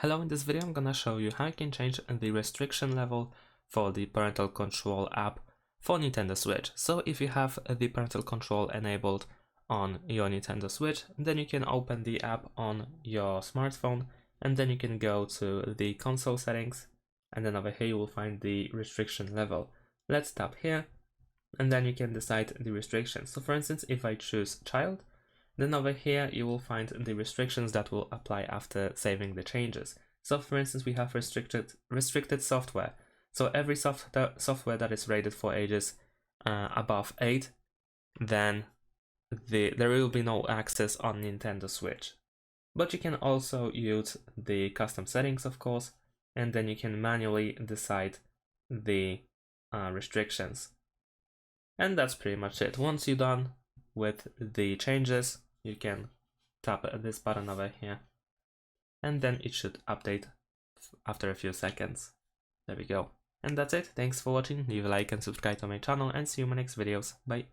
Hello, in this video I'm gonna show you how you can change the restriction level for the Parental Control app for Nintendo Switch. So if you have the Parental Control enabled on your Nintendo Switch, then you can open the app on your smartphone and then you can go to the console settings, and then over here you will find the restriction level. Let's tap here and then you can decide the restrictions. So for instance, if I choose child, then over here you will find the restrictions that will apply after saving the changes. So for instance, we have restricted software. So every software that is rated for ages above 8, then there will be no access on Nintendo Switch. But you can also use the custom settings, of course, and then you can manually decide the restrictions. And that's pretty much it. Once you're done with the changes, you can tap this button over here and then it should update after a few seconds. There we go. And that's it. Thanks for watching. Leave a like and subscribe to my channel and see you in my next videos. Bye.